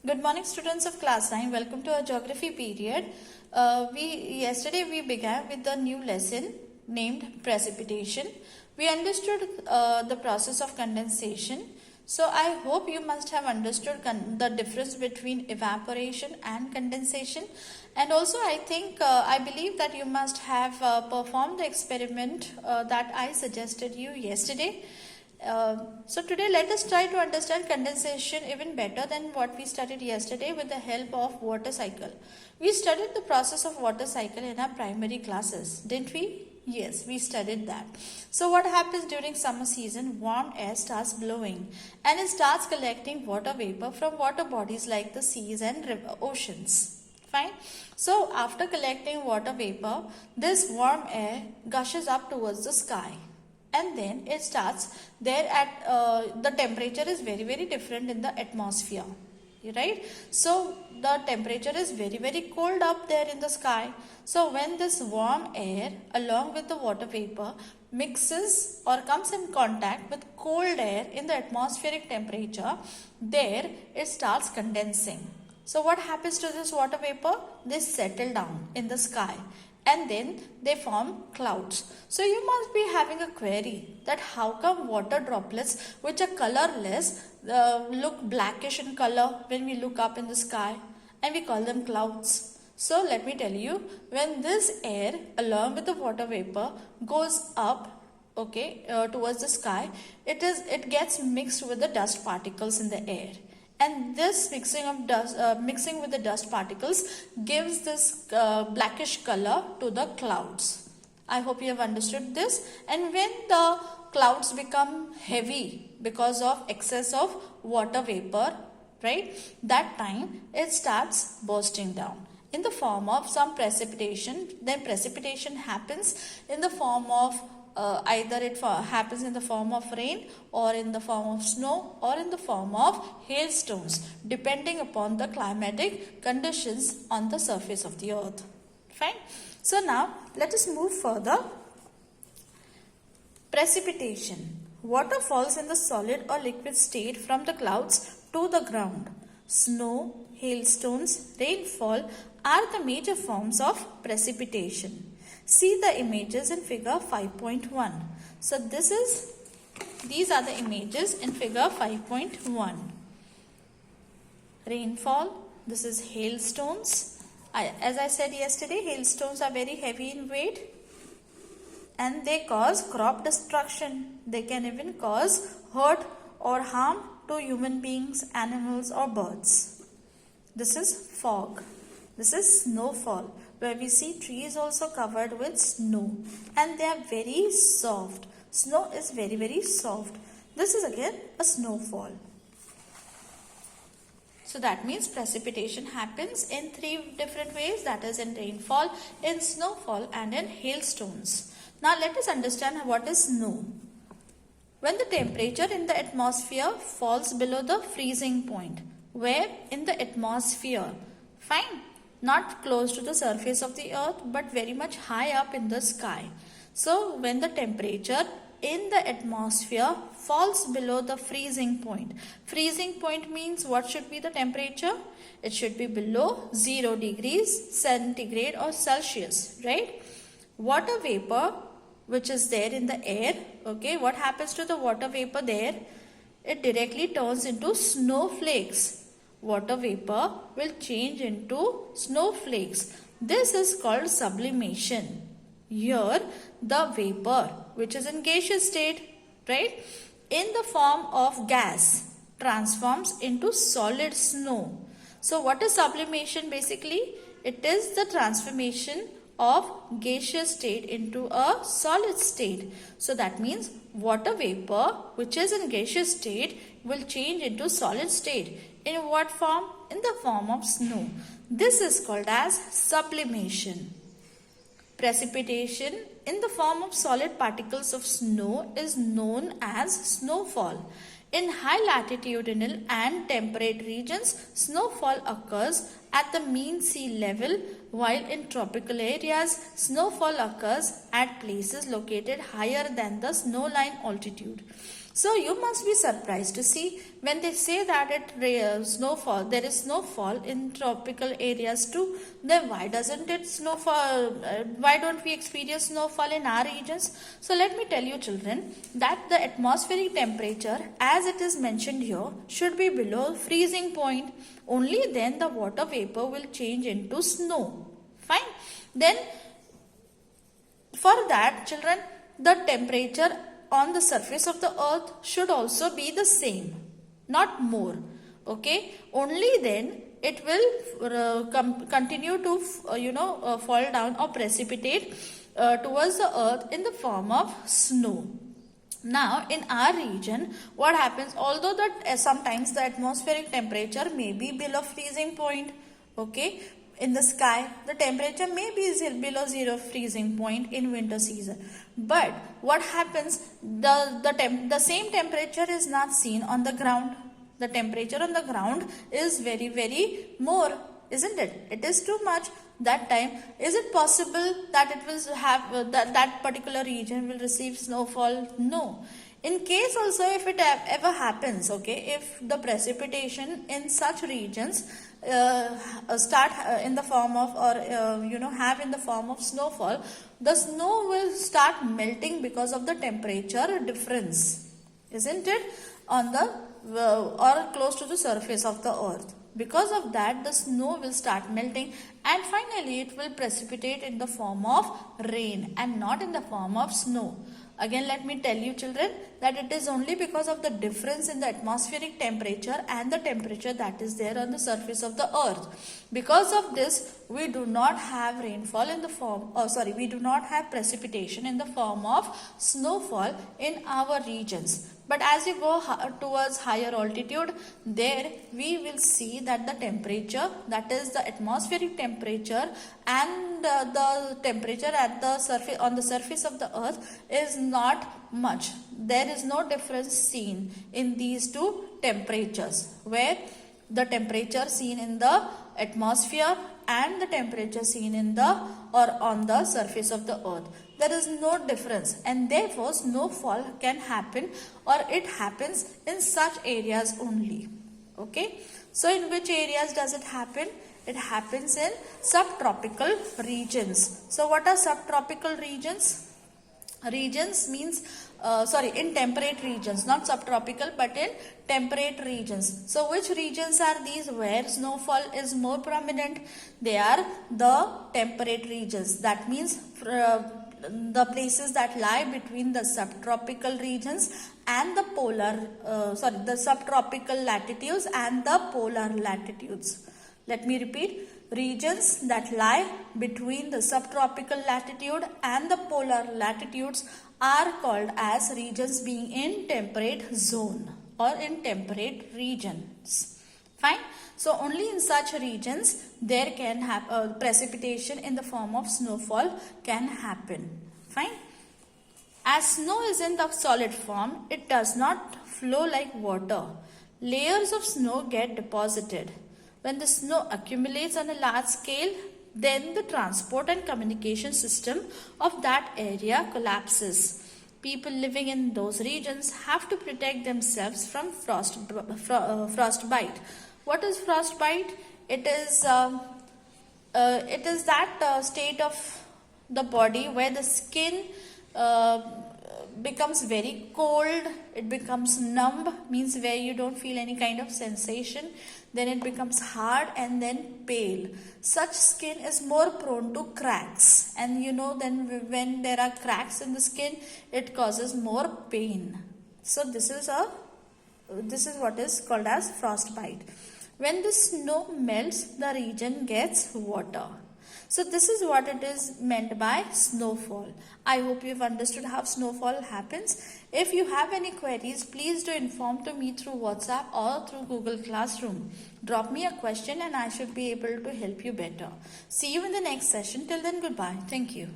Good morning, students of class 9. Welcome to our geography period. Yesterday we began with the new lesson named precipitation. We understood the process of condensation. So I hope you must have understood the difference between evaporation and condensation. And also I believe that you must have performed the experiment that I suggested you yesterday. So today let us try to understand condensation even better than what we studied yesterday with the help of water cycle. We studied the process of water cycle in our primary classes, didn't we? Yes, we studied that. So what happens during summer season? Warm air starts blowing and it starts collecting water vapor from water bodies like the seas and oceans. Fine. So after collecting water vapor, this warm air gushes up towards the sky. And then it starts there at the temperature is very different in the atmosphere, right? So the temperature is very cold up there in the sky. So when this warm air along with the water vapor mixes or comes in contact with cold air in the atmospheric temperature, there it starts condensing. So what happens to this water vapor? They settle down in the sky and then they form clouds. So you must be having a query that how come water droplets which are colorless look blackish in color when we look up in the sky, and we call them clouds. So let me tell you, when this air along with the water vapor goes up towards the sky, it gets mixed with the dust particles in the air. And this mixing with the dust particles gives this blackish color to the clouds. I hope you have understood this. And when the clouds become heavy because of excess of water vapor, right, that time it starts bursting down in the form of some precipitation. Then precipitation happens in the form of either it happens in the form of rain or in the form of snow or in the form of hailstones, depending upon the climatic conditions on the surface of the earth. Fine. So now let us move further. Precipitation. Water falls in the solid or liquid state from the clouds to the ground. Snow, hailstones, rainfall are the major forms of precipitation. See the images in figure 5.1. So these are the images in figure 5.1. Rainfall, this is hailstones. As I said yesterday, hailstones are very heavy in weight and they cause crop destruction. They can even cause hurt or harm to human beings, animals or birds. This is fog. This is snowfall, where we see trees also covered with snow and they are very soft. Snow is very soft. This is again a snowfall. So that means precipitation happens in three different ways, that is in rainfall, in snowfall and in hailstones. Now let us understand what is snow. When the temperature in the atmosphere falls below the freezing point, where in the atmosphere, fine, not close to the surface of the earth but very much high up in the sky. So when the temperature in the atmosphere falls below the freezing point. Freezing point means what should be the temperature? It should be below 0 degrees centigrade or Celsius, right? Water vapor which is there in the air, what happens to the water vapor there? It directly turns into snowflakes. Water vapor will change into snowflakes. This is called sublimation. Here the vapor which is in gaseous state, right, in the form of gas transforms into solid snow. So what is sublimation basically? It is the transformation of gaseous state into a solid state. So that means water vapor which is in gaseous state will change into solid state. In what form? In the form of snow. This is called as sublimation. Precipitation in the form of solid particles of snow is known as snowfall. In high latitudinal and temperate regions, snowfall occurs at the mean sea level, while in tropical areas, snowfall occurs at places located higher than the snowline altitude. So you must be surprised to see when they say that there is snowfall in tropical areas too. Then why doesn't it snowfall? Why don't we experience snowfall in our regions? So let me tell you, children, that the atmospheric temperature, as it is mentioned here, should be below freezing point. Only then the water vapor will change into snow. Fine. Then for that, children, the temperature on the surface of the earth should also be the same, not more. Okay, only then it will continue to fall down or precipitate towards the earth in the form of snow. Now in our region, what happens, although that sometimes the atmospheric temperature may be below freezing point, okay, in the sky the temperature may be below zero freezing point in winter season, but what happens, the same temperature is not seen on the ground. The temperature on the ground is very, very more, isn't it? It is too much. That time, is it possible that it will have that particular region will receive snowfall? No. In case also, if it ever happens, okay, if the precipitation in such regions start in the form of, or have in the form of snowfall, the snow will start melting because of the temperature difference, isn't it, on the or close to the surface of the earth. Because of that, the snow will start melting and finally it will precipitate in the form of rain and not in the form of snow. Again, let me tell you, children, that it is only because of the difference in the atmospheric temperature and the temperature that is there on the surface of the earth. Because of this, we do not have rainfall in the form, we do not have precipitation in the form of snowfall in our regions. But as you go towards higher altitude, there we will see that the temperature, that is the atmospheric temperature and the temperature at the surface, on the surface of the earth, is not much. There is no difference seen in these two temperatures, where the temperature seen in the atmosphere and the temperature seen in the or on the surface of the earth. There is no difference, and therefore snowfall can happen, or it happens in such areas only. Okay. So in which areas does it happen? It happens in subtropical regions. So what are subtropical regions? Regions means in temperate regions, not subtropical but in temperate regions. So which regions are these where snowfall is more prominent? They are the temperate regions. That means the places that lie between the subtropical regions and the the subtropical latitudes and the polar latitudes. Let me repeat. Regions that lie between the subtropical latitude and the polar latitudes are called as regions being in temperate zone or in temperate regions. Fine. So only in such regions there can have precipitation in the form of snowfall can happen. Fine. As snow is in the solid form, it does not flow like water. Layers of snow get deposited. When the snow accumulates on a large scale, then the transport and communication system of that area collapses. People living in those regions have to protect themselves from frostbite. What is frostbite? It is that state of the body where the skin becomes very cold, it becomes numb, means where you don't feel any kind of sensation, then it becomes hard and then pale. Such skin is more prone to cracks, and then when there are cracks in the skin, it causes more pain. So this is what is called as frostbite. When the snow melts, the region gets water. So this is what it is meant by snowfall. I hope you've understood how snowfall happens. If you have any queries, please do inform to me through WhatsApp or through Google Classroom. Drop me a question and I should be able to help you better. See you in the next session. Till then, goodbye. Thank you.